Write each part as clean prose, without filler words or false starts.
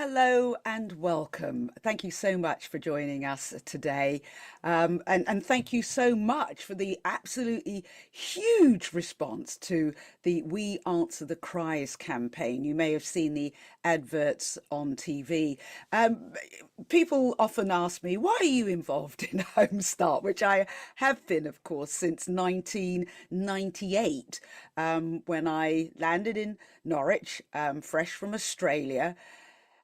Hello and welcome. Thank you so much for joining us today. And thank you so much for the absolutely huge response to the We Answer the Cries campaign. You may have seen the adverts on TV. Um, People often ask me, why are you involved in Home Start? Which I have been, of course, since 1998, when I landed in Norwich, fresh from Australia.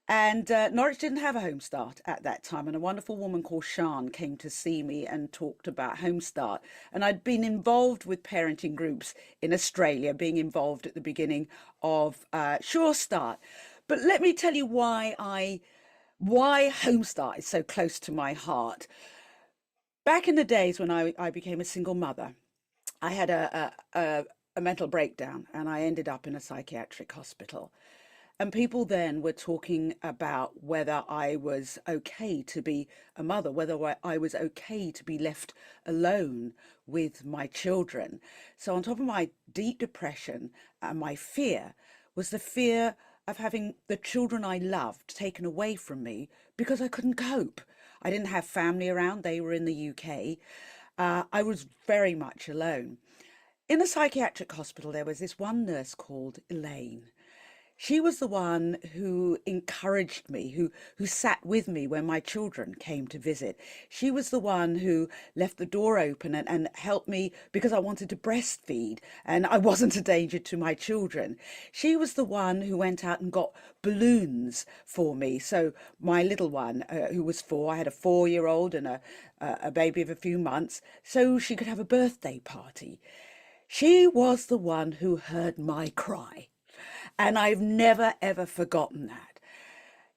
And Norwich didn't have a Home Start at that time. And a wonderful woman called Shan came to see me and talked about Home Start. And I'd been involved with parenting groups in Australia, being involved at the beginning of Sure Start. But let me tell you why Home Start is so close to my heart. Back in the days when I became a single mother, I had a mental breakdown and I ended up in a psychiatric hospital. And people then were talking about whether I was okay to be a mother, whether I was okay to be left alone with my children. So, on top of my deep depression and my fear, was the fear of having the children I loved taken away from me because I couldn't cope. I didn't have family around, they were in the UK. I was very much alone. In the psychiatric hospital, there was this one nurse called Elaine. She was the one who encouraged me, who sat with me when my children came to visit. She was the one who left the door open and helped me because I wanted to breastfeed and I wasn't a danger to my children. She was the one who went out and got balloons for me. So my little one, who was 4, I had a 4-year-old and a baby of a few months, so she could have a birthday party. She was the one who heard my cry. And I've never, ever forgotten that.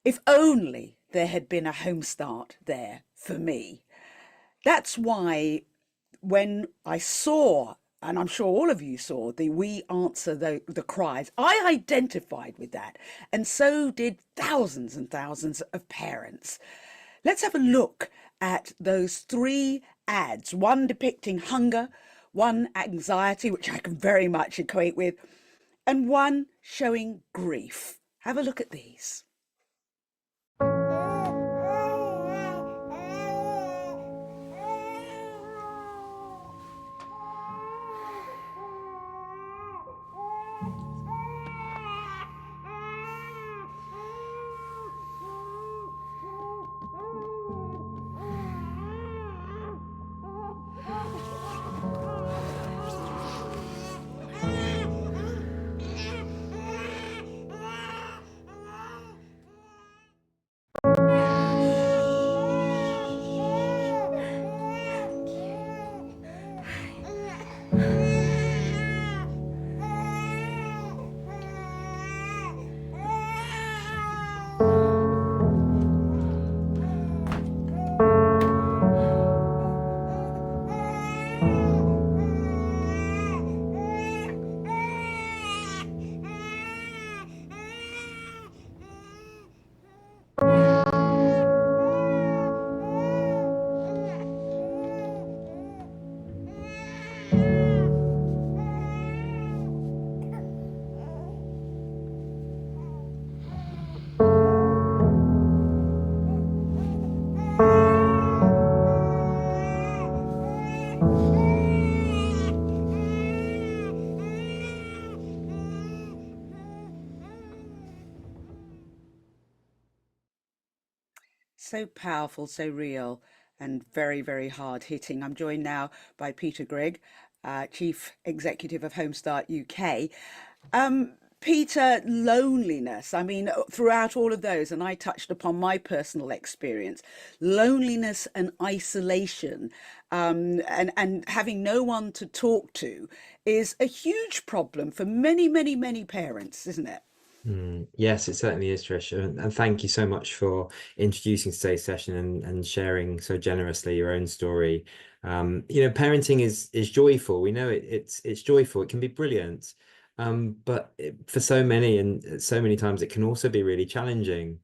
If only there had been a Home Start there for me. That's why when I saw, and I'm sure all of you saw, the We Answer the Cries, I identified with that. And so did thousands and thousands of parents. Let's have a look at those 3 ads, one depicting hunger, one anxiety, which I can very much equate with, and one showing grief. Have a look at these. So powerful, so real, and very, very hard hitting. I'm joined now by Peter Grigg, Chief Executive of Homestart UK. Peter, loneliness. I mean, throughout all of those, and I touched upon my personal experience, loneliness and isolation, and having no one to talk to is a huge problem for many, many, many parents, isn't it? Yes, it certainly is, Trish. And thank you so much for introducing today's session and sharing so generously your own story. Parenting is joyful. We know it's joyful. It can be brilliant. For so many and so many times it can also be really challenging,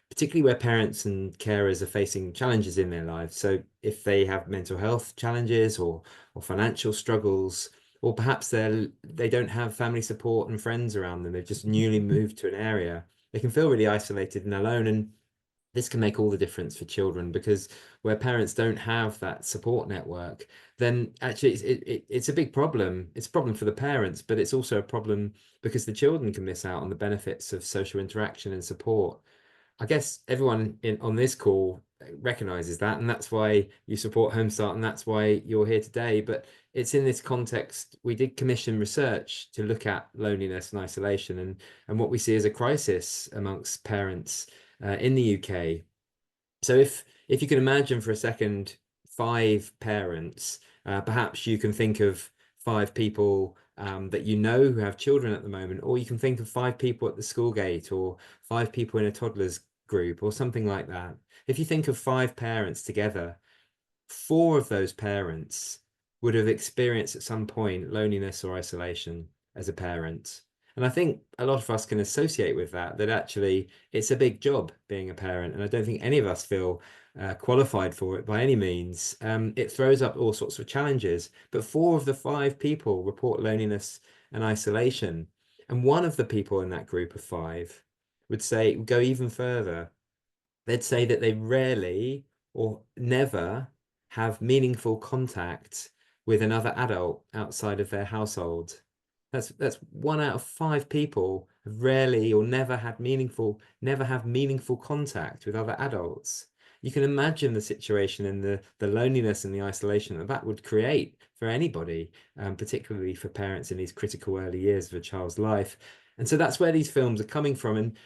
particularly where parents and carers are facing challenges in their lives. So if they have mental health challenges or financial struggles, or perhaps they don't have family support and friends around them. They've just newly moved to an area. They can feel really isolated and alone, and this can make all the difference for children, because where parents don't have that support network, then actually it's a big problem. It's a problem for the parents, but it's also a problem because the children can miss out on the benefits of social interaction and support. I guess everyone on this call recognizes that, and that's why you support Home Start, and that's why you're here today. But it's in this context we did commission research to look at loneliness and isolation, and what we see as a crisis amongst parents in the UK. So if you can imagine for a second five parents, perhaps you can think of five people that you know who have children at the moment, or you can think of five people at the school gate, or five people in a toddler's group, or something like that. If you think of five parents together, four of those parents would have experienced at some point loneliness or isolation as a parent. And I think a lot of us can associate with that actually it's a big job being a parent. And I don't think any of us feel qualified for it by any means. It throws up all sorts of challenges, but four of the five people report loneliness and isolation. And one of the people in that group of five would go even further. They'd say that they rarely or never have meaningful contact with another adult outside of their household. That's one out of five people have rarely or never have meaningful contact with other adults. You can imagine the situation and the loneliness and the isolation that would create for anybody, particularly for parents in these critical early years of a child's life. And so that's where these films are coming from. And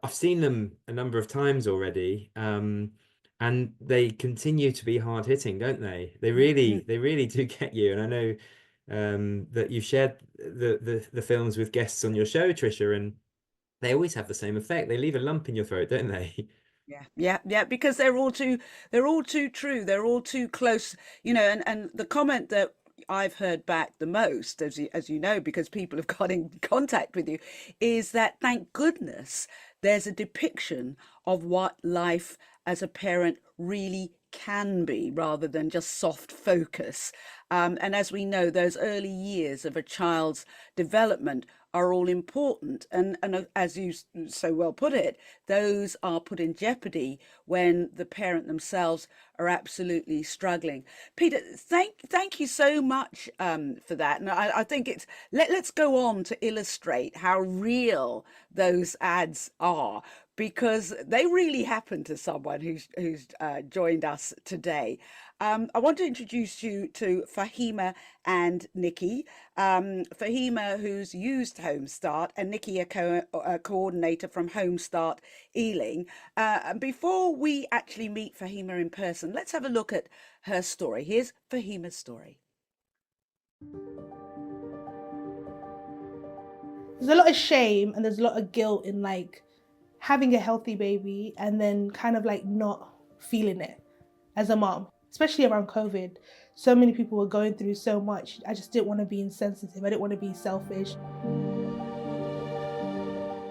I've seen them a number of times already, and they continue to be hard hitting, don't they? They really do get you. And I know that you've shared the films with guests on your show, Trisha, and they always have the same effect. They leave a lump in your throat, don't they? Yeah, yeah, yeah, because they're all too true. They're all too close, and the comment that I've heard back the most, as you know, because people have got in contact with you, is that thank goodness there's a depiction of what life as a parent really can be rather than just soft focus. And as we know, those early years of a child's development are all important. And as you so well put it, those are put in jeopardy when the parent themselves are absolutely struggling. Peter, thank you so much for that. And I think let's go on to illustrate how real those ads are, because they really happen to someone who's joined us today. I want to introduce you to Fahima and Nikki. Fahima, who's used Home Start, and Nikki, a coordinator from Home Start Ealing. And before we actually meet Fahima in person, let's have a look at her story. Here's Fahima's story. There's a lot of shame and there's a lot of guilt in like having a healthy baby and then kind of like not feeling it as a mom, especially around COVID. So many people were going through so much. I just didn't want to be insensitive. I didn't want to be selfish.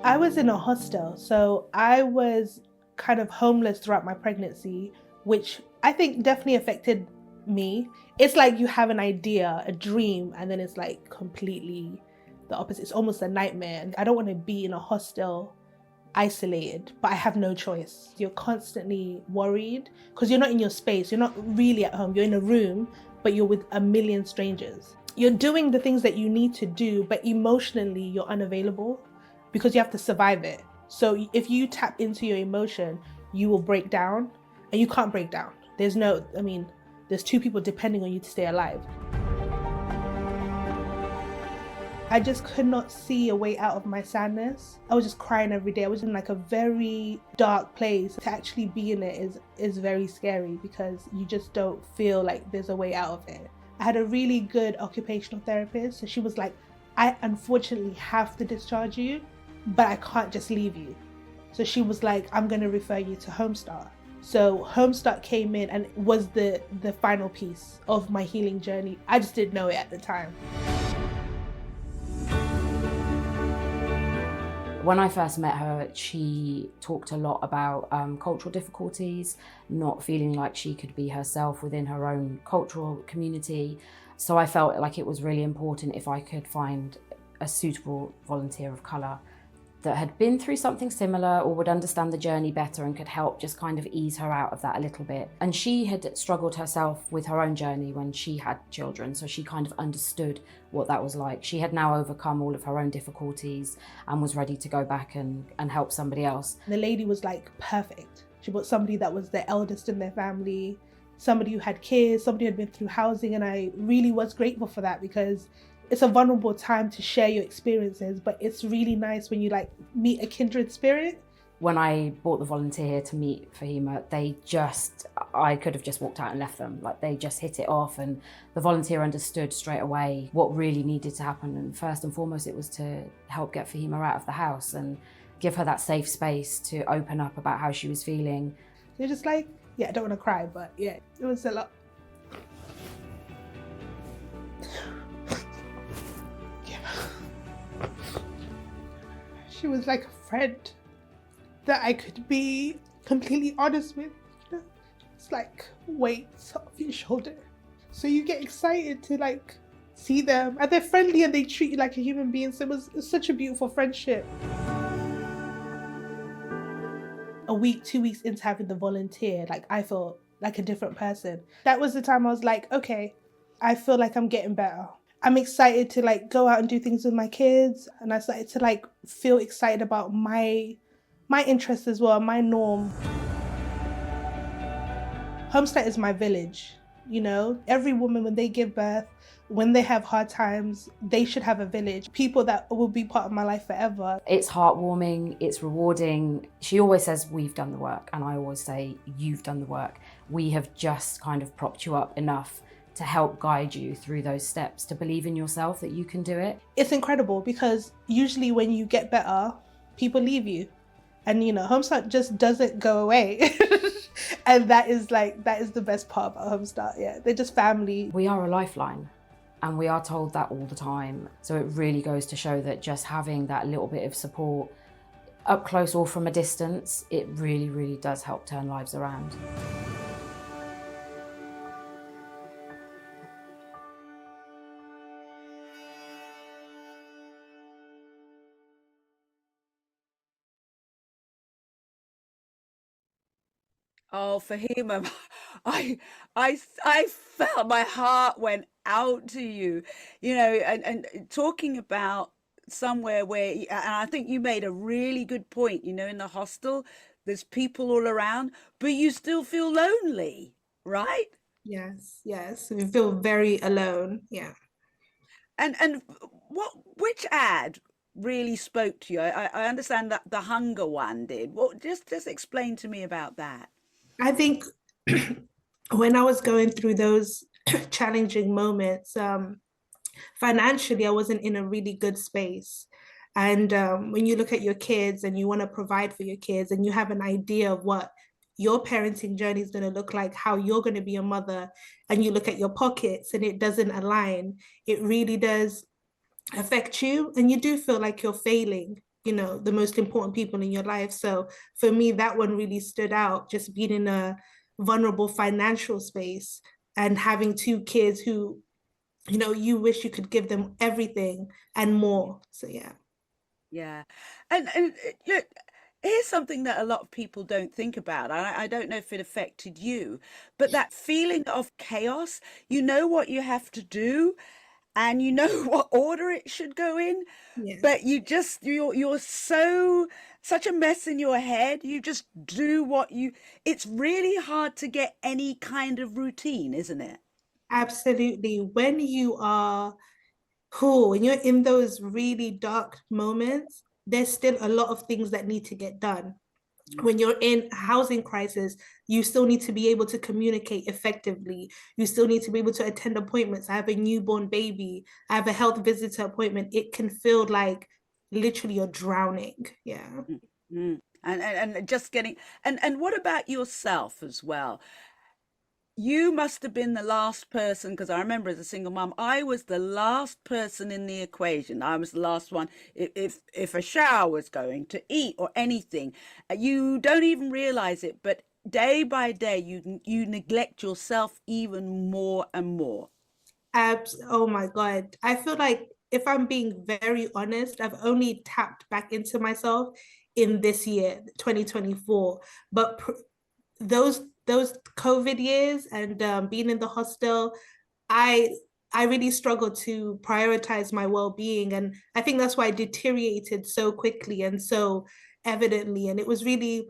I was in a hostel, so I was kind of homeless throughout my pregnancy, which I think definitely affected me. It's like you have an idea, a dream, and then it's like completely the opposite. It's almost a nightmare. I don't want to be in a hostel isolated, but I have no choice. You're constantly worried because you're not in your space. You're not really at home. You're in a room, but you're with a million strangers. You're doing the things that you need to do, but emotionally you're unavailable because you have to survive it. So if you tap into your emotion, you will break down, and you can't break down. There's two people depending on you to stay alive. I just could not see a way out of my sadness. I was just crying every day. I was in like a very dark place. To actually be in it is very scary because you just don't feel like there's a way out of it. I had a really good occupational therapist. So she was like, I unfortunately have to discharge you, but I can't just leave you. So she was like, I'm going to refer you to Home Start. So Home Start came in and was the final piece of my healing journey. I just didn't know it at the time. When I first met her, she talked a lot about cultural difficulties, not feeling like she could be herself within her own cultural community. So I felt like it was really important if I could find a suitable volunteer of colour that had been through something similar or would understand the journey better and could help just kind of ease her out of that a little bit. And she had struggled herself with her own journey when she had children, so she kind of understood what that was like. She had now overcome all of her own difficulties and was ready to go back and help somebody else. The lady was like perfect. She brought somebody that was the eldest in their family, somebody who had kids, somebody who had been through housing, and I really was grateful for that, because it's a vulnerable time to share your experiences, but it's really nice when you like meet a kindred spirit. When I brought the volunteer here to meet Fahima, I could have just walked out and left them. Like, they just hit it off, and the volunteer understood straight away what really needed to happen. And first and foremost, it was to help get Fahima out of the house and give her that safe space to open up about how she was feeling. They're just like, yeah, I don't want to cry, but yeah, it was a lot. She was like a friend that I could be completely honest with. You know? It's like weights off your shoulder. So you get excited to like see them, and they're friendly and they treat you like a human being. So it was such a beautiful friendship. A week, 2 weeks into having the volunteer, like I felt like a different person. That was the time I was like, okay, I feel like I'm getting better. I'm excited to like go out and do things with my kids, and I started to like feel excited about my interests as well, my norm. Homestead is my village, you know? Every woman, when they give birth, when they have hard times, they should have a village. People that will be part of my life forever. It's heartwarming, it's rewarding. She always says, we've done the work, and I always say, you've done the work. We have just kind of propped you up enough to help guide you through those steps, to believe in yourself that you can do it. It's incredible, because usually when you get better, people leave you. And you know, Homestart just doesn't go away. And that is the best part about Homestart. Yeah, they're just family. We are a lifeline, and we are told that all the time. So it really goes to show that just having that little bit of support, up close or from a distance, it really, really does help turn lives around. Oh, Fahima, I felt my heart went out to you, and talking about somewhere where, and I think you made a really good point, in the hostel, there's people all around, but you still feel lonely, right? Yes, yes. We feel very alone. Yeah. And which ad really spoke to you? I understand that the hunger one did. What, just explain to me about that. I think when I was going through those challenging moments, financially, I wasn't in a really good space. And when you look at your kids and you want to provide for your kids, and you have an idea of what your parenting journey is going to look like, how you're going to be a mother, and you look at your pockets and it doesn't align, it really does affect you. And you do feel like you're failing, the most important people in your life. So for me, that one really stood out, just being in a vulnerable financial space and having two kids who, you wish you could give them everything and more. So yeah. Yeah. And look, here's something that a lot of people don't think about. I don't know if it affected you, but that feeling of chaos, you know what you have to do and you know what order it should go in, Yeah. but you're such a mess in your head. You just do it's really hard to get any kind of routine, isn't it? Absolutely. When you are cool, when you're in those really dark moments, there's still a lot of things that need to get done. When you're in a housing crisis, you still need to be able to communicate effectively. You still need to be able to attend appointments. I have a newborn baby. I have a health visitor appointment. It can feel like literally you're drowning. Yeah. Mm. And just getting and what about yourself as well? You must have been the last person, because I remember as a single mom, I was the last person in the equation. I was the last one. If a shower was going to eat or anything, you don't even realize it, but day by day, you neglect yourself even more and more. Oh my God. I feel like if I'm being very honest, I've only tapped back into myself in this year, 2024. But those COVID years and being in the hostel, I I really struggled to prioritize my well-being. And I think that's why I deteriorated so quickly and so evidently. And it was really,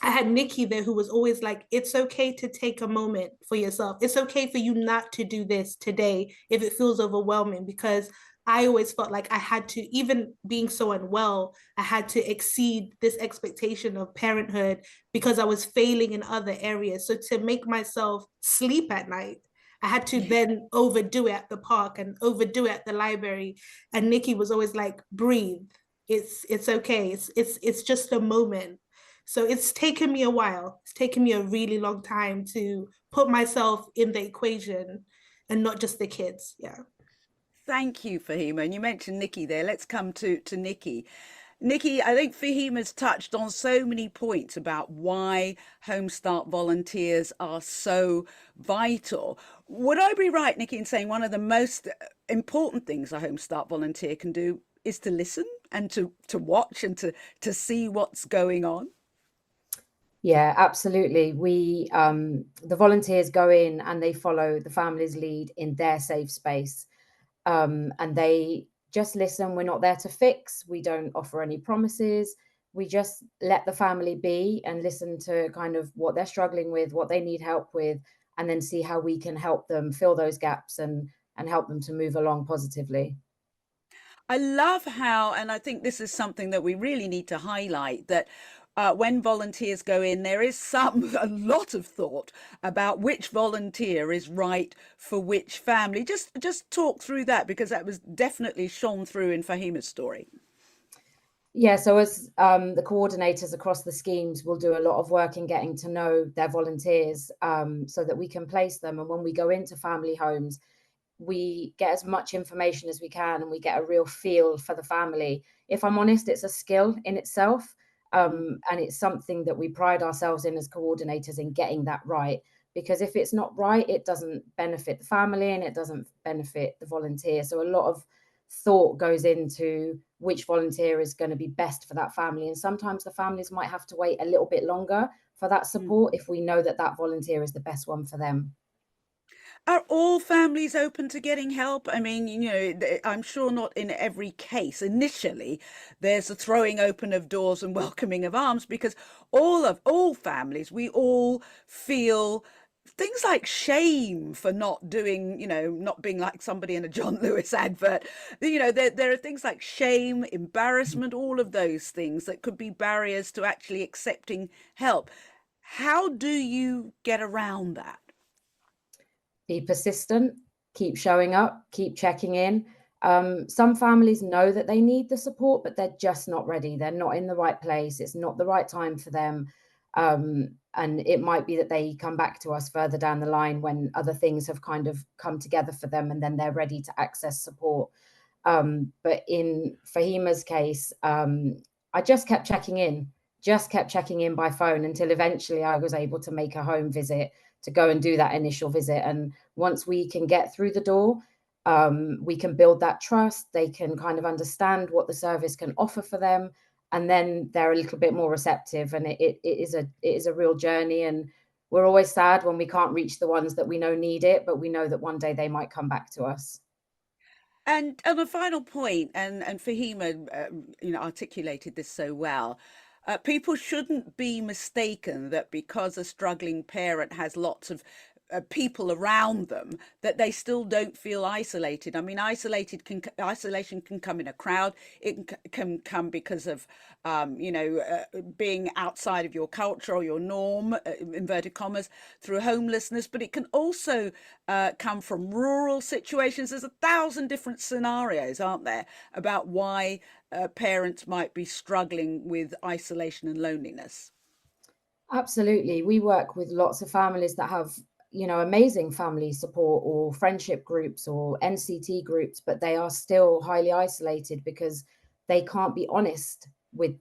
I had Nikki there who was always like, it's okay to take a moment for yourself. It's okay for you not to do this today if it feels overwhelming, because I always felt like I had to, even being so unwell, I had to exceed this expectation of parenthood because I was failing in other areas. So to make myself sleep at night, I had to then overdo it at the park and overdo it at the library. And Nikki was always like, breathe. It's okay. It's just a moment. So it's taken me a while. It's taken me a really long time to put myself in the equation and not just the kids. Yeah. Thank you, Fahima. And you mentioned Nikki there. Let's come to Nikki. Nikki, I think Fahima's touched on so many points about why Home Start volunteers are so vital. Would I be right, Nikki, in saying one of the most important things a Home Start volunteer can do is to listen and to watch and to see what's going on? Yeah, absolutely. The volunteers go in and they follow the family's lead in their safe space. And they just listen. We're not there to fix. We don't offer any promises. We just let the family be and listen to kind of what they're struggling with, what they need help with, and then see how we can help them fill those gaps and help them to move along positively. I love how, and I think this is something that we really need to highlight, that when volunteers go in, there is a lot of thought about which volunteer is right for which family. Just talk through that, because that was definitely shone through in Fahima's story. Yeah, so as the coordinators across the schemes will do a lot of work in getting to know their volunteers, so that we can place them. And when we go into family homes, we get as much information as we can and we get a real feel for the family. If I'm honest, it's a skill in itself. And it's something that we pride ourselves in as coordinators in getting that right. Because if it's not right, it doesn't benefit the family and it doesn't benefit the volunteer. So a lot of thought goes into which volunteer is going to be best for that family. And sometimes the families might have to wait a little bit longer for that support if we know that that volunteer is the best one for them. Are all families open to getting help? I mean, I'm sure not in every case. Initially, there's a throwing open of doors and welcoming of arms, because all families, we all feel things like shame for not doing, not being like somebody in a John Lewis advert. There are things like shame, embarrassment, all of those things that could be barriers to actually accepting help. How do you get around that? Be persistent, keep showing up, keep checking in. Some families know that they need the support, but they're just not ready. They're not in the right place. It's not the right time for them. And it might be that they come back to us further down the line when other things have kind of come together for them and then they're ready to access support. But in Fahima's case, I just kept checking in by phone until eventually I was able to make a home visit to go and do that initial visit. And once we can get through the door, we can build that trust. They can kind of understand what the service can offer for them. And then they're a little bit more receptive. And it is a real journey. And we're always sad when we can't reach the ones that we know need it, but we know that one day they might come back to us. And on a final point, and Fahima, articulated this so well. People shouldn't be mistaken that because a struggling parent has lots of people around them, that they still don't feel isolated. I mean, isolation can come in a crowd. Can come because of being outside of your culture or your norm, inverted commas, through homelessness. But it can also come from rural situations. There's 1,000 different scenarios, aren't there, about why parents might be struggling with isolation and loneliness. Absolutely. We work with lots of families that have, amazing family support or friendship groups or NCT groups, but they are still highly isolated because they can't be honest with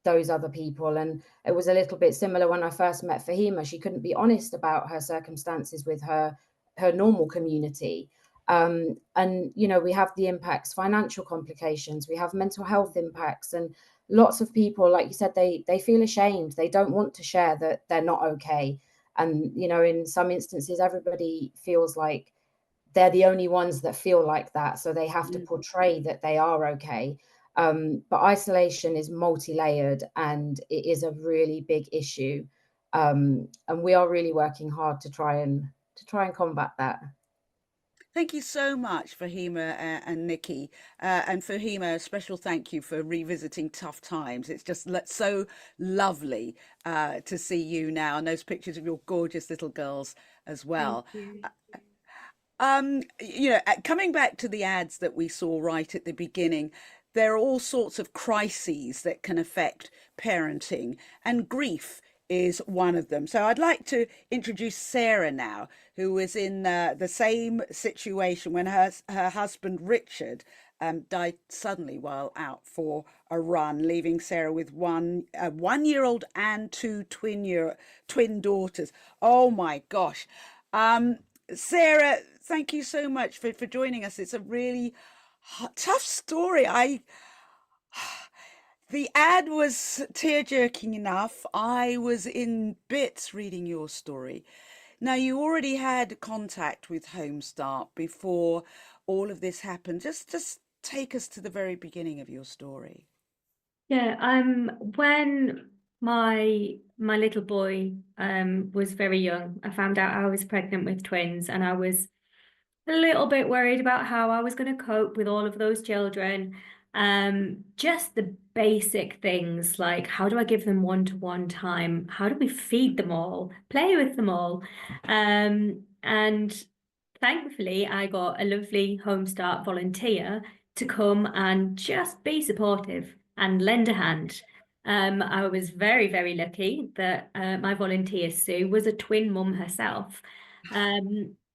those other people. And it was a little bit similar when I first met Fahima. She couldn't be honest about her circumstances with her normal community. And, you know, we have the impacts, financial complications, we have mental health impacts, and lots of people, like you said, they feel ashamed. They don't want to share that they're not okay. And, you know, in some instances, everybody feels like they're the only ones that feel like that. So they have to portray that they are okay. But isolation is multi-layered, and it is a really big issue. And we are really working hard to try and combat that. Thank you so much, Fahima and Nikki. And Fahima, a special thank you for revisiting tough times. It's just so lovely to see you now, and those pictures of your gorgeous little girls as Thank well. you. You know, coming back to the ads that we saw right at the beginning, there are all sorts of crises that can affect parenting, and grief is one of them. So I'd like to introduce Sarah now, who was in the same situation when her husband Richard died suddenly while out for a run, leaving Sarah with a 1 year old and two twin daughters. Oh my gosh. Sarah, thank you so much for joining us. It's a really tough story. The ad was tear-jerking enough. I was in bits reading your story. Now, you already had contact with Homestart before all of this happened. Just take us to the very beginning of your story. Yeah, when my little boy was very young, I found out I was pregnant with twins, and I was a little bit worried about how I was going to cope with all of those children. Just the basic things like, how do I give them one-to-one time? How do we feed them all, play with them all? And thankfully, I got a lovely Homestart volunteer to come and just be supportive and lend a hand. I was very, very lucky that my volunteer, Sue, was a twin mum herself.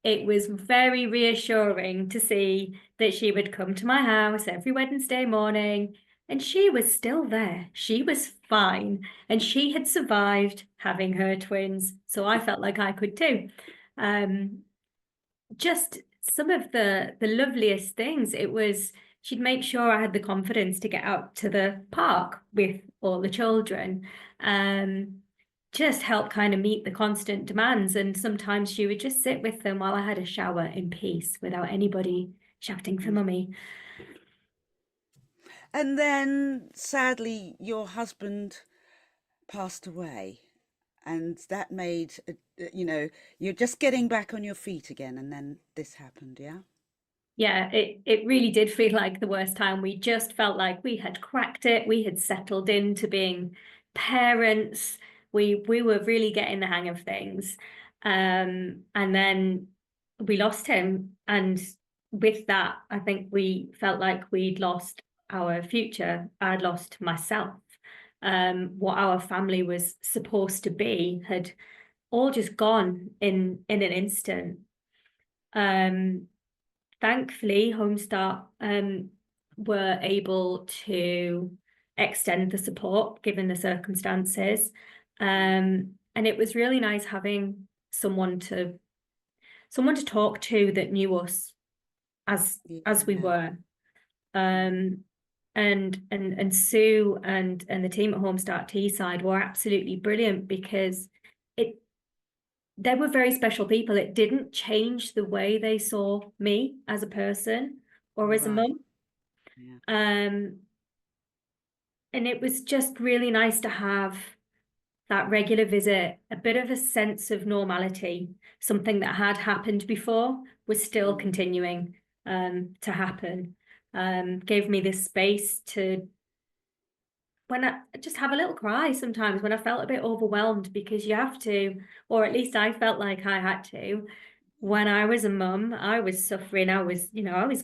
It was very reassuring to see that she would come to my house every Wednesday morning, and she was still there. She was fine, and she had survived having her twins, so I felt like I could too. Just some of the loveliest things. It was, she'd make sure I had the confidence to get out to the park with all the children. Just help kind of meet the constant demands. And sometimes she would just sit with them while I had a shower in peace without anybody shouting for mummy. And then sadly, your husband passed away. And that made, you know, you're just getting back on your feet again. And then this happened, yeah? Yeah, it really did feel like the worst time. We just felt like we had cracked it. We had settled into being parents. We were really getting the hang of things. And then we lost him. And with that, I think we felt like we'd lost our future. I'd lost myself. What our family was supposed to be had all just gone in an instant. Thankfully, Homestart were able to extend the support given the circumstances. And it was really nice having someone to talk to that knew us as we Yeah. were. And Sue and the team at Homestart Teesside were absolutely brilliant, because they were very special people. It didn't change the way they saw me as a person or as a Right. mum. Yeah. And it was just really nice to have that regular visit, a bit of a sense of normality. Something that had happened before was still continuing to happen. Gave me this space to, when I just have a little cry sometimes when I felt a bit overwhelmed, because you have to, or at least I felt like I had to. When I was a mum, I was suffering. I was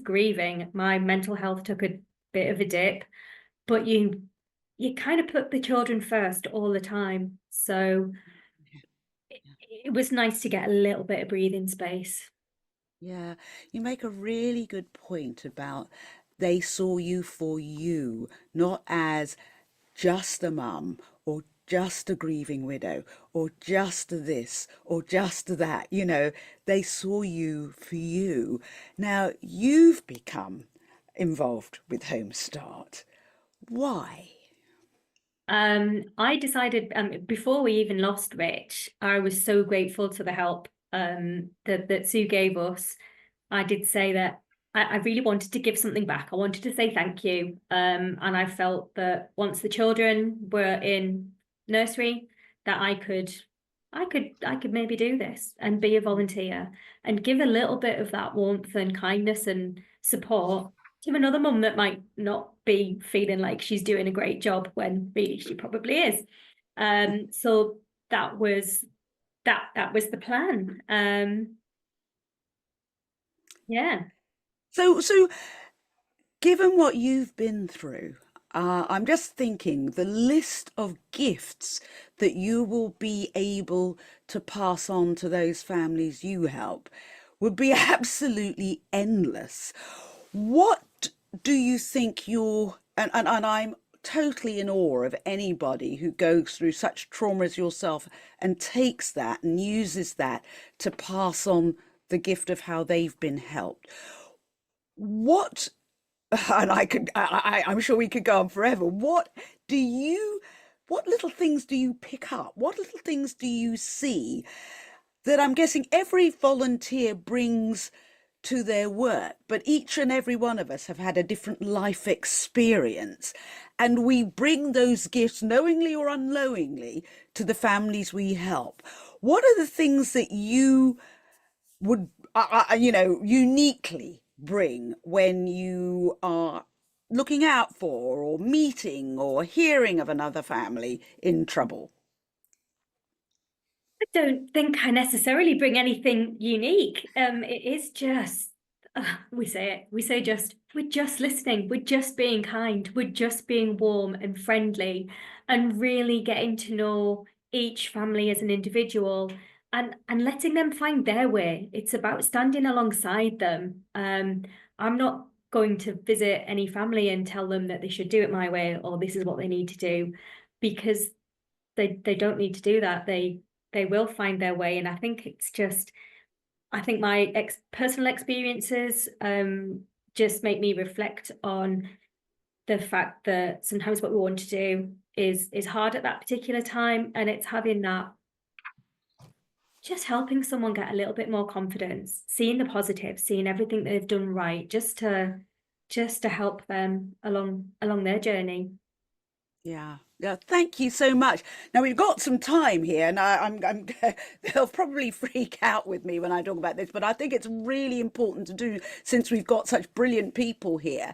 grieving. My mental health took a bit of a dip, but you kind of put the children first all the time. So it was nice to get a little bit of breathing space. Yeah, you make a really good point about they saw you for you, not as just a mum or just a grieving widow or just this or just that. You know, they saw you for you. Now you've become involved with Home Start. Why? I decided before we even lost Rich, I was so grateful to the help that Sue gave us. I did say that I really wanted to give something back. I wanted to say thank you. And I felt that once the children were in nursery, that I could maybe do this and be a volunteer and give a little bit of that warmth and kindness and support to another mum that might not be feeling like she's doing a great job when really she probably is. So that was that was the plan. Yeah. So given what you've been through, I'm just thinking the list of gifts that you will be able to pass on to those families you help would be absolutely endless. What do you think and I'm totally in awe of anybody who goes through such trauma as yourself and takes that and uses that to pass on the gift of how they've been helped. What and I'm sure we could go on forever. Do you, what little things do you pick up? What little things do you see that I'm guessing every volunteer brings to their work, but each and every one of us have had a different life experience, and we bring those gifts knowingly or unknowingly to the families we help. What are the things that you would uniquely bring when you are looking out for or meeting or hearing of another family in trouble? I don't think I necessarily bring anything unique. It is just we're just listening, we're just being kind, we're just being warm and friendly, and really getting to know each family as an individual and letting them find their way. It's about standing alongside them. I'm not going to visit any family and tell them that they should do it my way or this is what they need to do, because they don't need to do that. They will find their way. And I think it's just, I think my personal experiences just make me reflect on the fact that sometimes what we want to do is hard at that particular time, and it's having that, just helping someone get a little bit more confidence, seeing the positive, seeing everything that they've done right, just to help them along their journey. Yeah, yeah. Thank you so much. Now we've got some time here, and I'm they'll probably freak out with me when I talk about this, but I think it's really important to do since we've got such brilliant people here.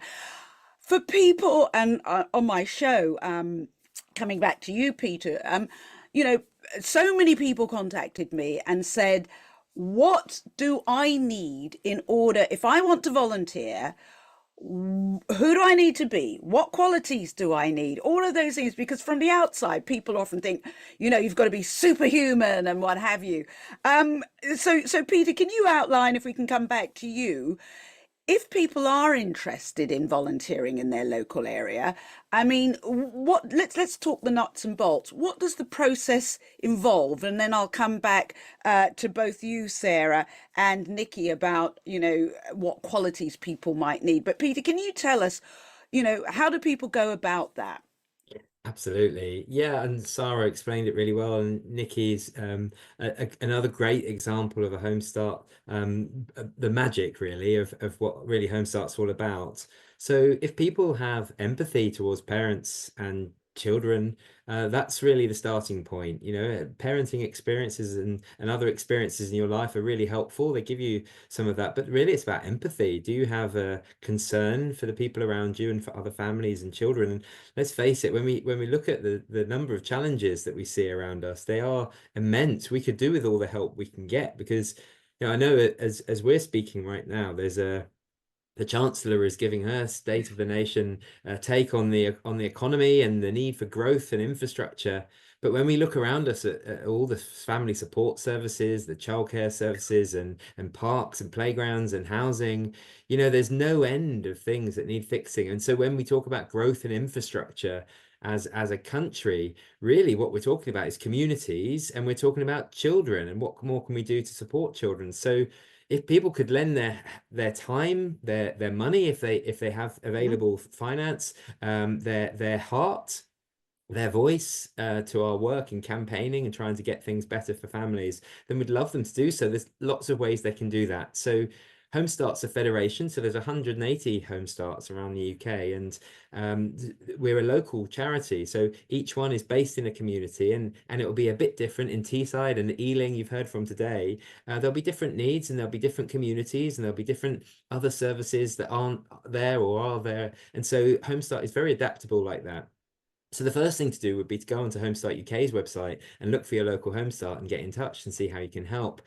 For people, and on my show, coming back to you, Peter, you know, so many people contacted me and said, "What do I need in order if I want to volunteer? Who do I need to be? What qualities do I need? All of those things, because from the outside, people often think, you've got to be superhuman and what have you. So Peter, can you outline, if we can come back to you, if people are interested in volunteering in their local area, I mean, let's talk the nuts and bolts. What does the process involve? And then I'll come back to both you, Sarah, and Nikki about, what qualities people might need. But Peter, can you tell us, how do people go about that? Absolutely. Yeah, and Sarah explained it really well. And Nikki's another great example of a Home Start, the magic really of what really Home Start's all about. So if people have empathy towards parents and children, that's really the starting point. Parenting experiences and other experiences in your life are really helpful. They give you some of that, but really it's about empathy. Do you have a concern for the people around you and for other families and children? And let's face it, when we look at the number of challenges that we see around us, they are immense. We could do with all the help we can get, because I know as we're speaking right now, the Chancellor is giving her State of the Nation take on the economy and the need for growth and infrastructure. But when we look around us at all the family support services, the childcare services, and parks and playgrounds and housing, there's no end of things that need fixing. And so when we talk about growth and infrastructure, as a country, really what we're talking about is communities, and we're talking about children, and what more can we do to support children. So if people could lend their time, their money, if they have available finance, their heart, their voice, to our work in campaigning and trying to get things better for families, then we'd love them to do so. There's lots of ways they can do that. So Home Start's a federation, so there's 180 Home Starts around the UK, and we're a local charity. So each one is based in a community, and it will be a bit different in Teesside and Ealing, you've heard from today. There'll be different needs, and there'll be different communities, and there'll be different other services that aren't there or are there. And so Home Start is very adaptable like that. So the first thing to do would be to go onto Home Start UK's website and look for your local Home Start and get in touch and see how you can help.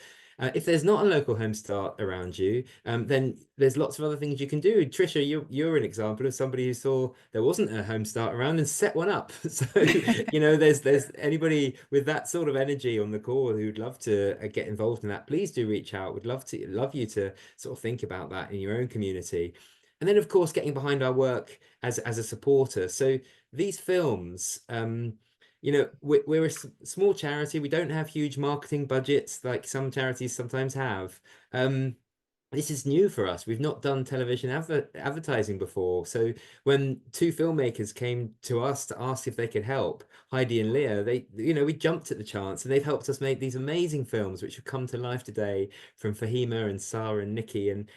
If there's not a local Home Start around you, then there's lots of other things you can do. Trisha, you're an example of somebody who saw there wasn't a Home Start around and set one up. So, there's anybody with that sort of energy on the call who'd love to get involved in that, please do reach out. We'd love you to sort of think about that in your own community. And then, of course, getting behind our work as a supporter. So these films, we're a small charity. We don't have huge marketing budgets like some charities sometimes have. This is new for us. We've not done television advertising before. So when two filmmakers came to us to ask if they could help, Heidi and Leah, we jumped at the chance, and they've helped us make these amazing films which have come to life today, from Fahima and Sarah and Nikki and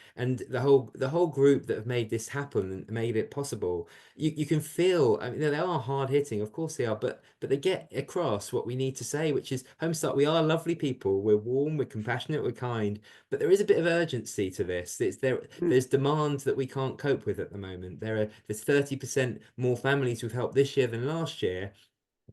the whole group that have made this happen and made it possible. You can feel, I mean, they are hard hitting, of course they are, but they get across what we need to say, which is Home Start, we are lovely people. We're warm, we're compassionate, we're kind, but there is a bit of urgency to this. There's demand that we can't cope with at the moment. There's 30% more families we've helped this year than last year.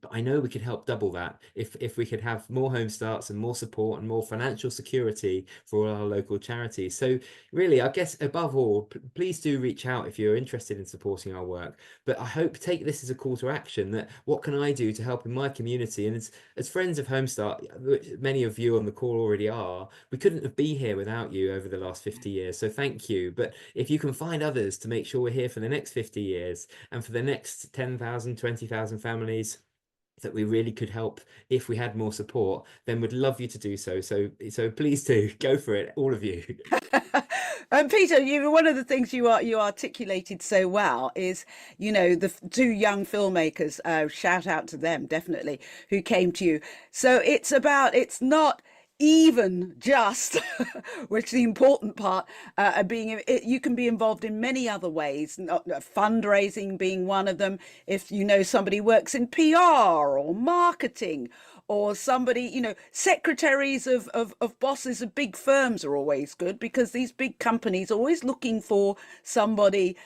But I know we could help double that if we could have more Home Starts and more support and more financial security for all our local charities. So really, I guess above all, please do reach out if you're interested in supporting our work. But I hope take this as a call to action, that what can I do to help in my community? And as friends of Home Start, many of you on the call already are, we couldn't have been here without you over the last 50 years. So thank you. But if you can find others to make sure we're here for the next 50 years and for the next 10,000, 20,000 families that we really could help if we had more support, then we'd love you to do so. So please do go for it, all of you. And Peter, one of the things you articulated so well is, the two young filmmakers, shout out to them, definitely, who came to you. So it's not even just, which is the important part, you can be involved in many other ways, fundraising being one of them. If somebody works in PR or marketing, or somebody, secretaries of bosses of big firms are always good, because these big companies are always looking for somebody,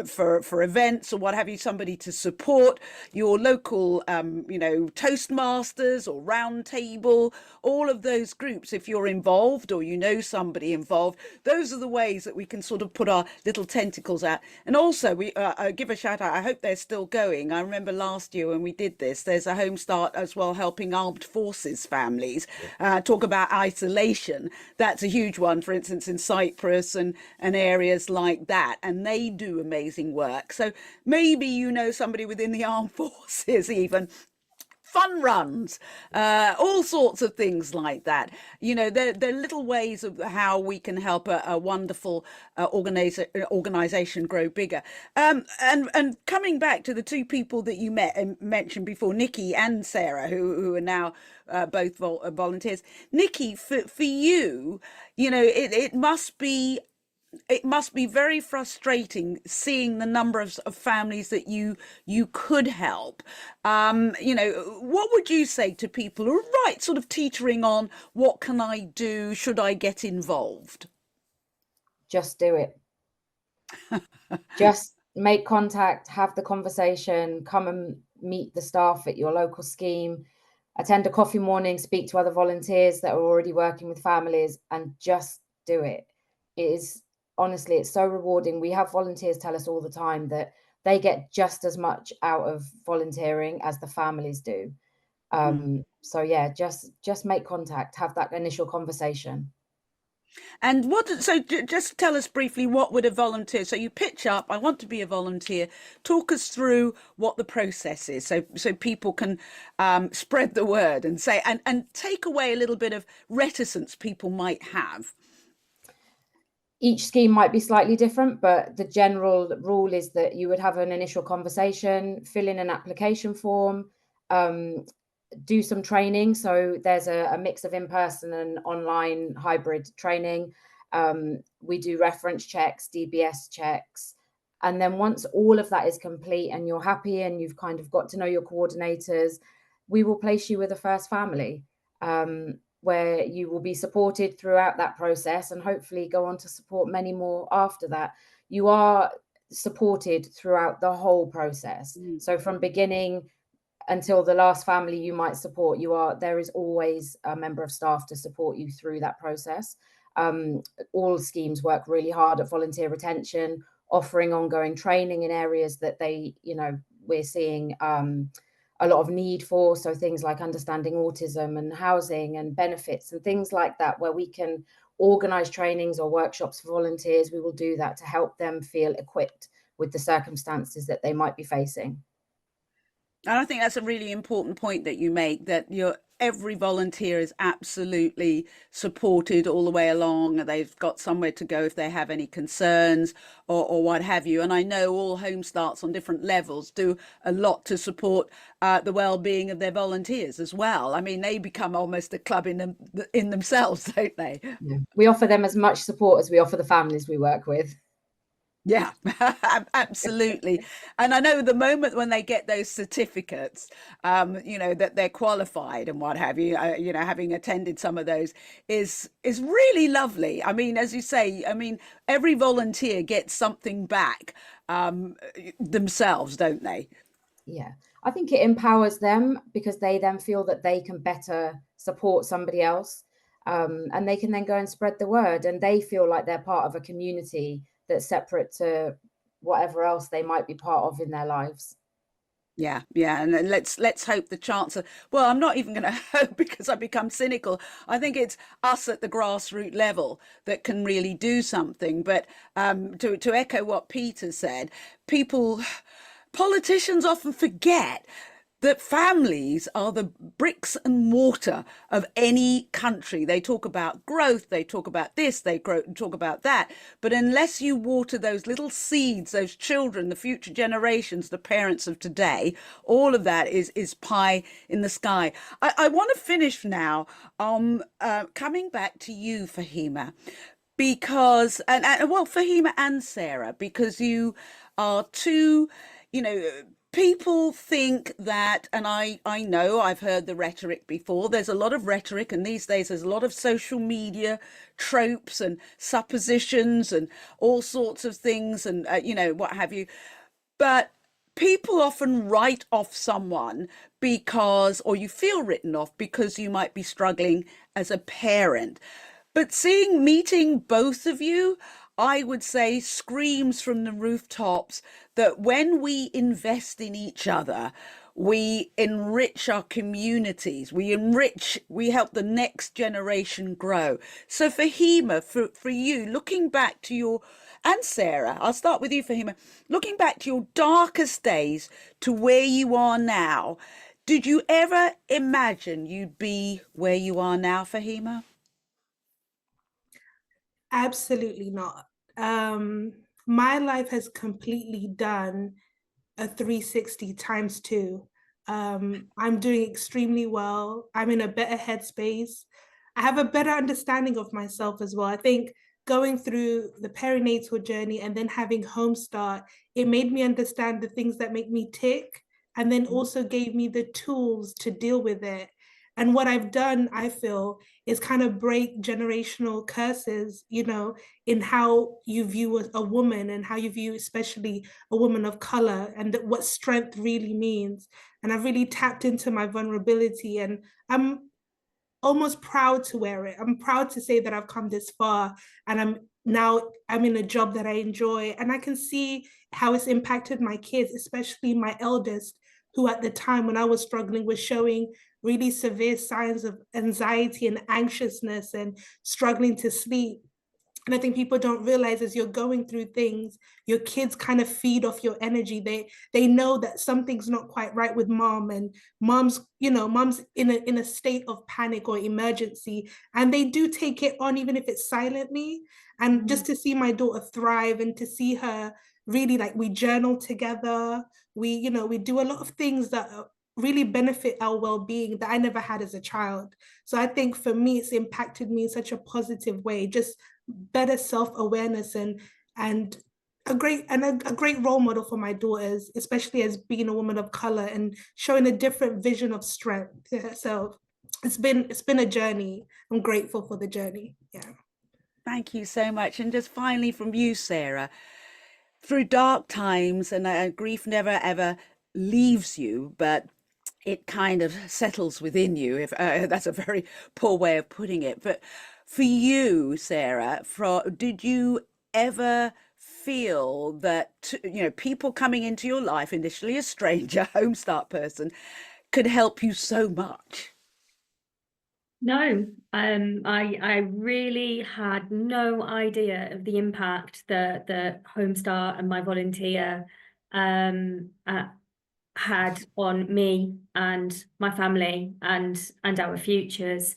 for events or what have you, somebody to support your local, Toastmasters or Round Table, all of those groups. If you're involved or somebody involved, those are the ways that we can sort of put our little tentacles out. And also, we give a shout out. I hope they're still going. I remember last year when we did this, there's a Home Start as well, helping armed forces families. Talk about isolation. That's a huge one, for instance, in Cyprus and areas like that, and they do amazing work. So maybe somebody within the armed forces, even fun runs, all sorts of things like that. They're little ways of how we can help a wonderful organization grow bigger. And coming back to the two people that you mentioned before, Nikki and Sarah, who are now both volunteers. Nikki, for you, it must be very frustrating seeing the number of families that you could help. What would you say to people who are sort of teetering on, what can I do? Should I get involved? Just do it. Just make contact, have the conversation, come and meet the staff at your local scheme, attend a coffee morning, speak to other volunteers that are already working with families, and just do it. Honestly, it's so rewarding. We have volunteers tell us all the time that they get just as much out of volunteering as the families do. So yeah, just make contact, have that initial conversation. And just tell us briefly, what would a volunteer, so you pitch up, I want to be a volunteer, talk us through what the process is, so people can spread the word and say, and take away a little bit of reticence people might have. Each scheme might be slightly different, but the general rule is that you would have an initial conversation, fill in an application form, do some training. So there's a mix of in-person and online hybrid training. We do reference checks, DBS checks. And then once all of that is complete and you're happy and you've kind of got to know your coordinators, we will place you with a first family, where you will be supported throughout that process and hopefully go on to support many more after that. You are supported throughout the whole process. So from beginning until the last family you might support, there is always a member of staff to support you through that process. All schemes work really hard at volunteer retention, offering ongoing training in areas that we're seeing a lot of need for. So things like understanding autism and housing and benefits and things like that, where we can organize trainings or workshops for volunteers. We will do that to help them feel equipped with the circumstances that they might be facing. And I think that's a really important point that you make, that every volunteer is absolutely supported all the way along. They've got somewhere to go if they have any concerns or what have you. And I know all Home Starts on different levels do a lot to support the well-being of their volunteers as well. I mean, they become almost a club in themselves, don't they? Yeah. We offer them as much support as we offer the families we work with. Yeah, absolutely. And I know the moment when they get those certificates, that they're qualified and what have you, having attended some of those is really lovely. I mean, as you say, every volunteer gets something back themselves, don't they? Yeah, I think it empowers them because they then feel that they can better support somebody else, and they can then go and spread the word, and they feel like they're part of a community that's separate to whatever else they might be part of in their lives. Yeah, and then let's hope the chance of, well, I'm not even going to hope because I become cynical. I think it's us at the grassroots level that can really do something. But to echo what Peter said, politicians often forget that families are the bricks and mortar of any country. They talk about growth, they talk about this, talk about that. But unless you water those little seeds, those children, the future generations, the parents of today, all of that is pie in the sky. I want to finish now coming back to you, Fahima, because, well, Fahima and Sarah, because you are two, people think that, and I know I've heard the rhetoric before. There's a lot of rhetoric, and these days there's a lot of social media tropes and suppositions and all sorts of things, and what have you. But people often write off someone because, or you feel written off because you might be struggling as a parent. But meeting both of you, I would say screams from the rooftops that when we invest in each other, we enrich our communities, we help the next generation grow. So Fahima, for you, looking back to and Sarah, I'll start with you, Fahima, looking back to your darkest days to where you are now, did you ever imagine you'd be where you are now, Fahima? Absolutely not. My life has completely done a 360 times two. I'm doing extremely well. I'm in a better headspace. I have a better understanding of myself as well. I think going through the perinatal journey and then having Home Start, it made me understand the things that make me tick, and then also gave me the tools to deal with it. And what I've done, I feel, is kind of break generational curses, in how you view a woman and how you view especially a woman of color, and what strength really means. And I've really tapped into my vulnerability, and I'm almost proud to wear it. I'm proud to say that I've come this far, and I'm in a job that I enjoy, and I can see how it's impacted my kids, especially my eldest, who at the time when I was struggling was showing really severe signs of anxiety and anxiousness and struggling to sleep. And I think people don't realize as you're going through things, your kids kind of feed off your energy. They know that something's not quite right with mom, and mom's in a state of panic or emergency, and they do take it on, even if it's silently. And just to see my daughter thrive and to see her really, like, we journal together, we do a lot of things that really benefit our well-being that I never had as a child. So I think for me, it's impacted me in such a positive way, just better self-awareness and a great role model for my daughters, especially as being a woman of color and showing a different vision of strength. Yeah, so it's been a journey. I'm grateful for the journey. Yeah. Thank you so much. And just finally from you, Sarah, through dark times, and grief never ever leaves you, but it kind of settles within you, if that's a very poor way of putting it. But for you, Sarah, did you ever feel that, people coming into your life, initially a stranger, homestart person, could help you so much? No, I really had no idea of the impact that the Homestart and my volunteer had on me and my family and our futures.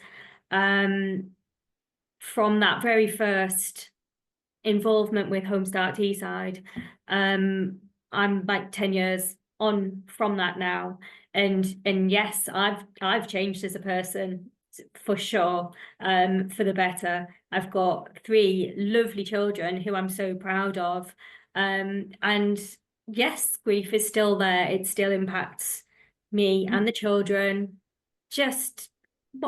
From that very first involvement with Homestart Teesside, I'm like 10 years on from that now, and yes, I've changed as a person for sure, for the better. I've got 3 lovely children who I'm so proud of, and yes, grief is still there. It still impacts me and the children, just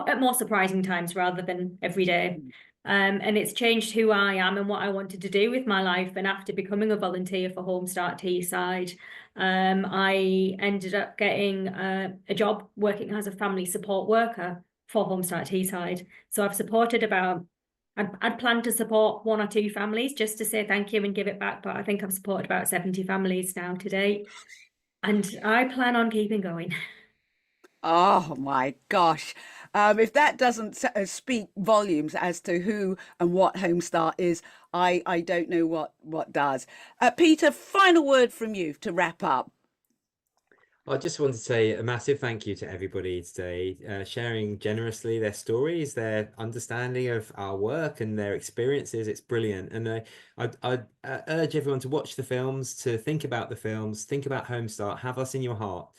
at more surprising times rather than every day. And it's changed who I am and what I wanted to do with my life. And after becoming a volunteer for Homestart Teesside, I ended up getting a job working as a family support worker for Homestart Teesside. So I'd planned to support 1 or 2 families just to say thank you and give it back, but I think I've supported about 70 families now to date, and I plan on keeping going. Oh my gosh. If that doesn't speak volumes as to who and what Homestart is, I don't know what does. Peter, final word from you to wrap up. I just want to say a massive thank you to everybody today, sharing generously their stories, their understanding of our work and their experiences. It's brilliant. And I'd urge everyone to watch the films, to think about the films, think about Homestart, have us in your heart,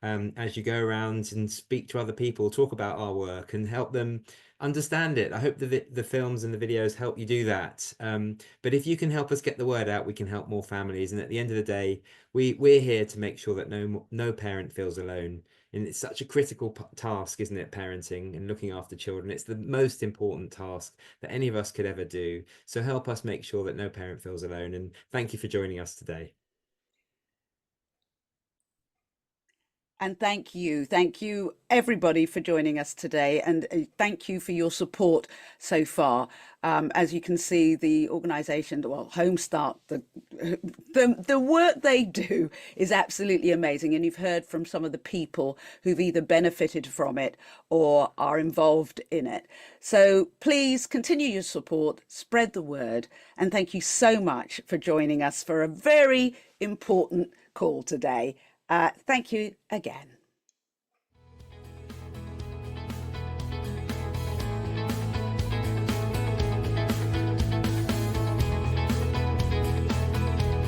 as you go around and speak to other people, talk about our work and help them understand it. I hope the films and the videos help you do that. But if you can help us get the word out, we can help more families. And at the end of the day, we're here to make sure that no parent feels alone. And it's such a critical task, isn't it, parenting and looking after children? It's the most important task that any of us could ever do. So help us make sure that no parent feels alone. And thank you for joining us today. And thank you everybody for joining us today, and thank you for your support so far. As you can see, the organisation, well, Homestart, the work they do is absolutely amazing, and you've heard from some of the people who've either benefited from it or are involved in it. So please continue your support, spread the word, and thank you so much for joining us for a very important call today. Thank you again.